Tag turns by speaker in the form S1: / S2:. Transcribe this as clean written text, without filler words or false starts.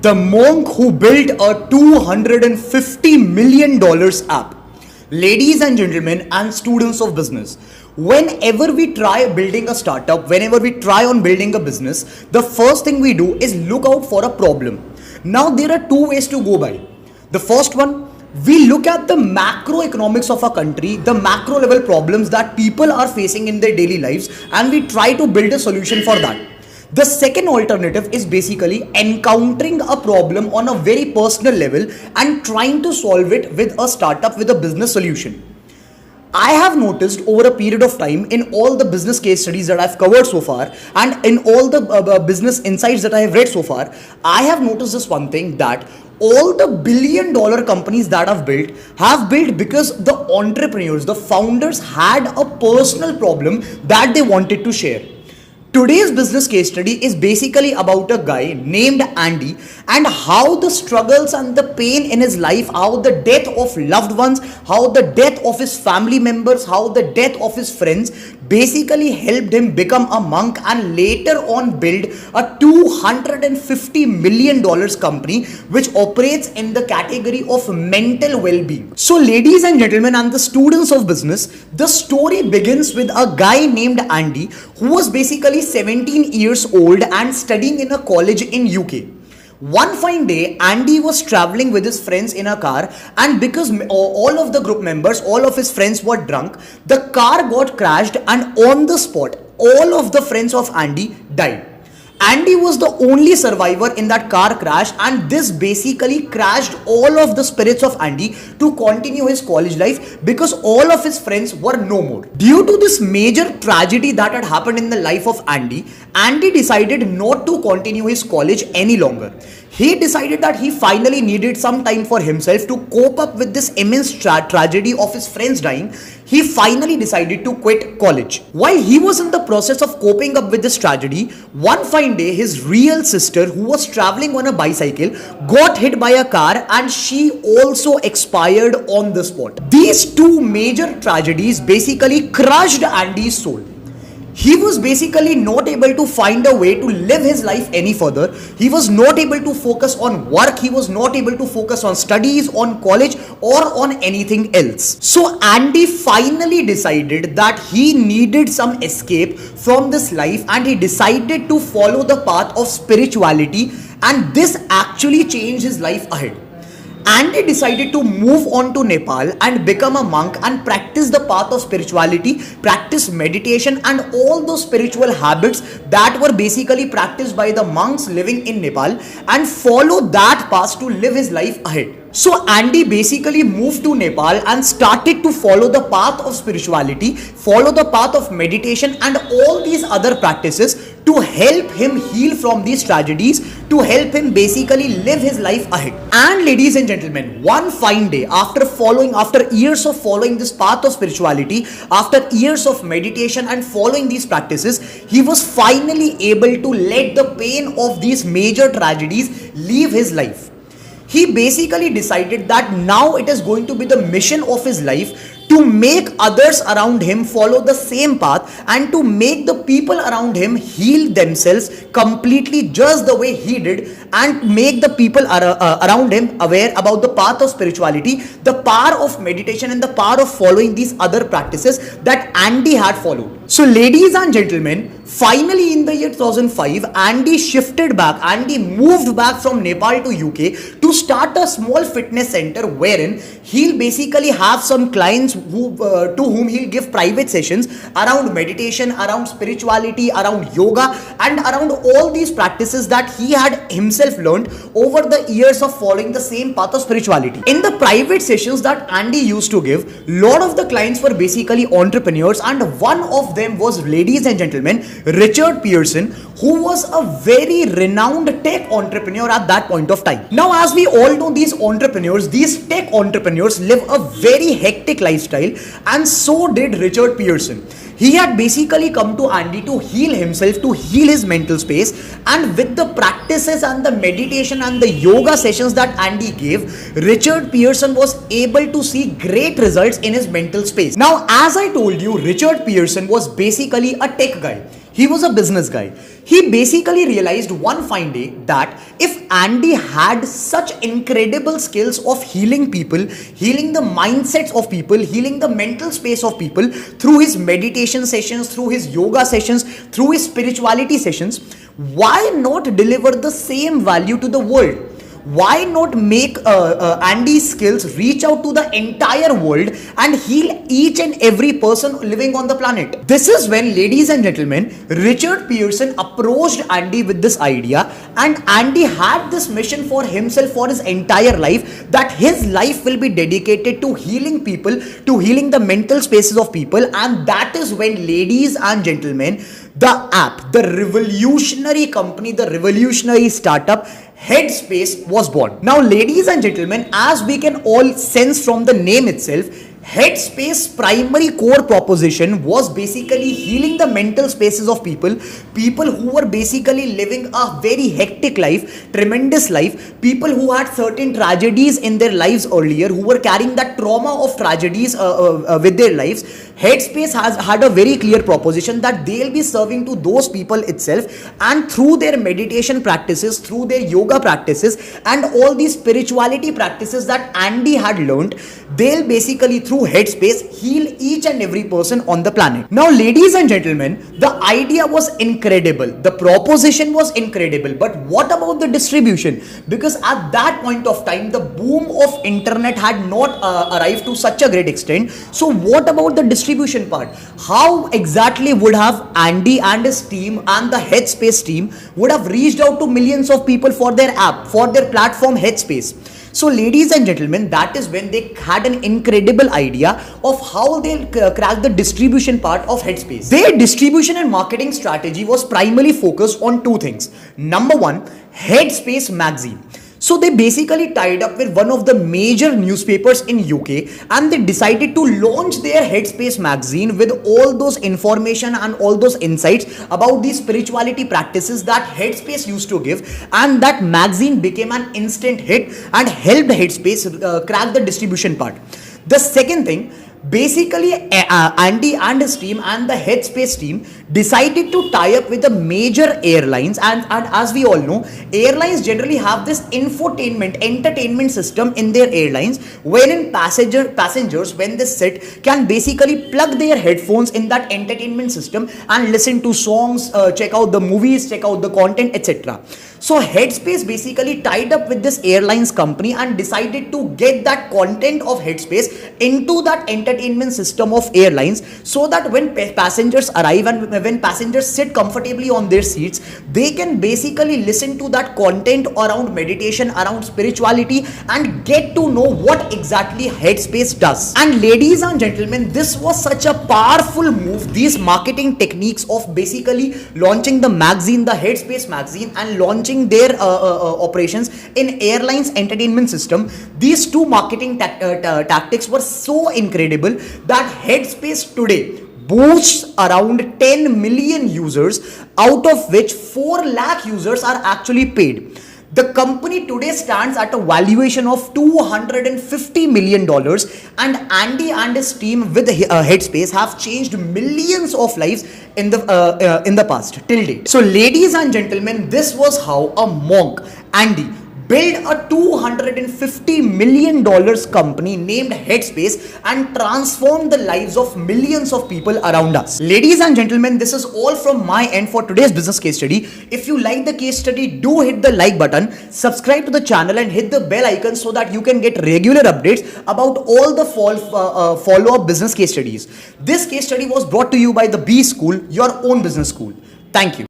S1: the monk who built a $250 million app. Ladies and gentlemen and students of business, whenever we try building a startup, whenever we try on building a business, the first thing we do is look out for a problem. Now there are two ways to go by. The first one, we look at the macroeconomics of a country, the macro level problems that people are facing in their daily lives, and we try to build a solution for that. The second alternative is basically encountering a problem on a very personal level and trying to solve it with a startup, with a business solution. I have noticed over a period of time in all the business case studies that I've covered so far and in all the business insights that I have read so far, I have noticed this one thing, that all the billion-dollar companies that have built because the entrepreneurs, the founders had a personal problem that they wanted to share. Today's business case study is basically about a guy named Andy and how the struggles and the pain in his life, how the death of loved ones, how the death of his family members, how the death of his friends basically helped him become a monk and later on build a $250 million company which operates in the category of mental well-being. So ladies and gentlemen and the students of business, the story begins with a guy named Andy who was basically 17 years old and studying in a college in UK. One fine day, Andy was traveling with his friends in a car, and because all of the group members, all of his friends were drunk, the car got crashed and on the spot, all of the friends of Andy died. Andy was the only survivor in that car crash, and this basically crashed all of the spirits of Andy to continue his college life because all of his friends were no more. Due to this major tragedy that had happened in the life of Andy, Andy decided not to continue his college any longer. He decided that he finally needed some time for himself to cope up with this immense tragedy of his friends dying. He finally decided to quit college. While he was in the process of coping up with this tragedy, one fine day his real sister, who was traveling on a bicycle, got hit by a car and she also expired on the spot. These two major tragedies basically crushed Andy's soul. He was basically not able to find a way to live his life any further. He was not able to focus on work. He was not able to focus on studies, on college, or on anything else. So Andy finally decided that he needed some escape from this life and he decided to follow the path of spirituality, and this actually changed his life ahead. Andy decided to move on to Nepal and become a monk and practice the path of spirituality, practice meditation and all those spiritual habits that were basically practiced by the monks living in Nepal, and follow that path to live his life ahead. So Andy basically moved to Nepal and started to follow the path of spirituality, follow the path of meditation and all these other practices to help him heal from these tragedies, to help him basically live his life ahead. And ladies and gentlemen, one fine day, after years of following this path of spirituality, after years of meditation and following these practices, he was finally able to let the pain of these major tragedies leave his life. He basically decided that now it is going to be the mission of his life to make others around him follow the same path and to make the people around him heal themselves completely just the way he did, and make the people around him aware about the path of spirituality, the power of meditation and the power of following these other practices that Andy had followed. So ladies and gentlemen, finally in the year 2005, Andy moved back from Nepal to UK to start a small fitness center wherein he'll basically have some clients to whom he'll give private sessions around meditation, around spirituality, around yoga and around all these practices that he had himself learned over the years of following the same path of spirituality. In the private sessions that Andy used to give, lot of the clients were basically entrepreneurs, and one of them was, ladies and gentlemen, Richard Pearson, who was a very renowned tech entrepreneur at that point of time. Now, as we all know, these tech entrepreneurs live a very hectic lifestyle, and so did Richard Pearson. He had basically come to Andy to heal himself, to heal his mental space, and with the practices and the meditation and the yoga sessions that Andy gave, Richard Pearson was able to see great results in his mental space. Now, as I told you, Richard Pearson was basically a tech guy. He was a business guy. He basically realized one fine day that if Andy had such incredible skills of healing people, healing the mindsets of people, healing the mental space of people through his meditation sessions, through his yoga sessions, through his spirituality sessions, why not deliver the same value to the world? Why not make Andy's skills reach out to the entire world and heal each and every person living on the planet? This is when, ladies and gentlemen, Richard Pearson approached Andy with this idea, and Andy had this mission for himself for his entire life, that his life will be dedicated to healing people, to healing the mental spaces of people. And that is when, ladies and gentlemen, the app, the revolutionary company, the revolutionary startup Headspace was born. Now, ladies and gentlemen, as we can all sense from the name itself, Headspace's primary core proposition was basically healing the mental spaces of people who were basically living a very hectic life, tremendous life, people who had certain tragedies in their lives earlier, who were carrying that trauma of tragedies with their lives. Headspace has had a very clear proposition that they'll be serving to those people itself, and through their meditation practices, through their yoga practices, and all these spirituality practices that Andy had learned, they'll basically through Headspace heal each and every person on the planet. Now, ladies and gentlemen, the idea was incredible, the proposition was incredible, but what about the distribution? Because at that point of time, the boom of internet had not arrived to such a great extent. So what about the distribution part? How exactly would have Andy and his team and the Headspace team would have reached out to millions of people for their app, for their platform Headspace? So, ladies and gentlemen, that is when they had an incredible idea of how they'll crack the distribution part of Headspace. Their distribution and marketing strategy was primarily focused on two things. Number one, Headspace magazine. So they basically tied up with one of the major newspapers in UK, and they decided to launch their Headspace magazine with all those information and all those insights about these spirituality practices that Headspace used to give, and that magazine became an instant hit and helped Headspace crack the distribution part. The second thing, basically Andy and his team and the Headspace team decided to tie up with the major airlines, and as we all know, airlines generally have this entertainment system in their airlines, wherein passengers when they sit can basically plug their headphones in that entertainment system and listen to songs, check out the movies, check out the content, etc. So Headspace basically tied up with this airlines company and decided to get that content of Headspace into that entertainment system of airlines, so that when passengers arrive and when passengers sit comfortably on their seats, they can basically listen to that content around meditation, around spirituality, and get to know what exactly Headspace does. And ladies and gentlemen, this was such a powerful move. These marketing techniques of basically launching the magazine, the Headspace magazine, and launching their operations in airlines entertainment system, these two marketing tactics were so incredible that Headspace today boasts around 10 million users, out of which 4 lakh users are actually paid. The company today stands at a valuation of $250 million, and Andy and his team with Headspace have changed millions of lives in the past till date. So, ladies and gentlemen, this was how a monk, Andy, build a $250 million company named Headspace and transform the lives of millions of people around us. Ladies and gentlemen, this is all from my end for today's business case study. If you like the case study, do hit the like button, subscribe to the channel, and hit the bell icon so that you can get regular updates about all the follow-up business case studies. This case study was brought to you by the B School, your own business school. Thank you.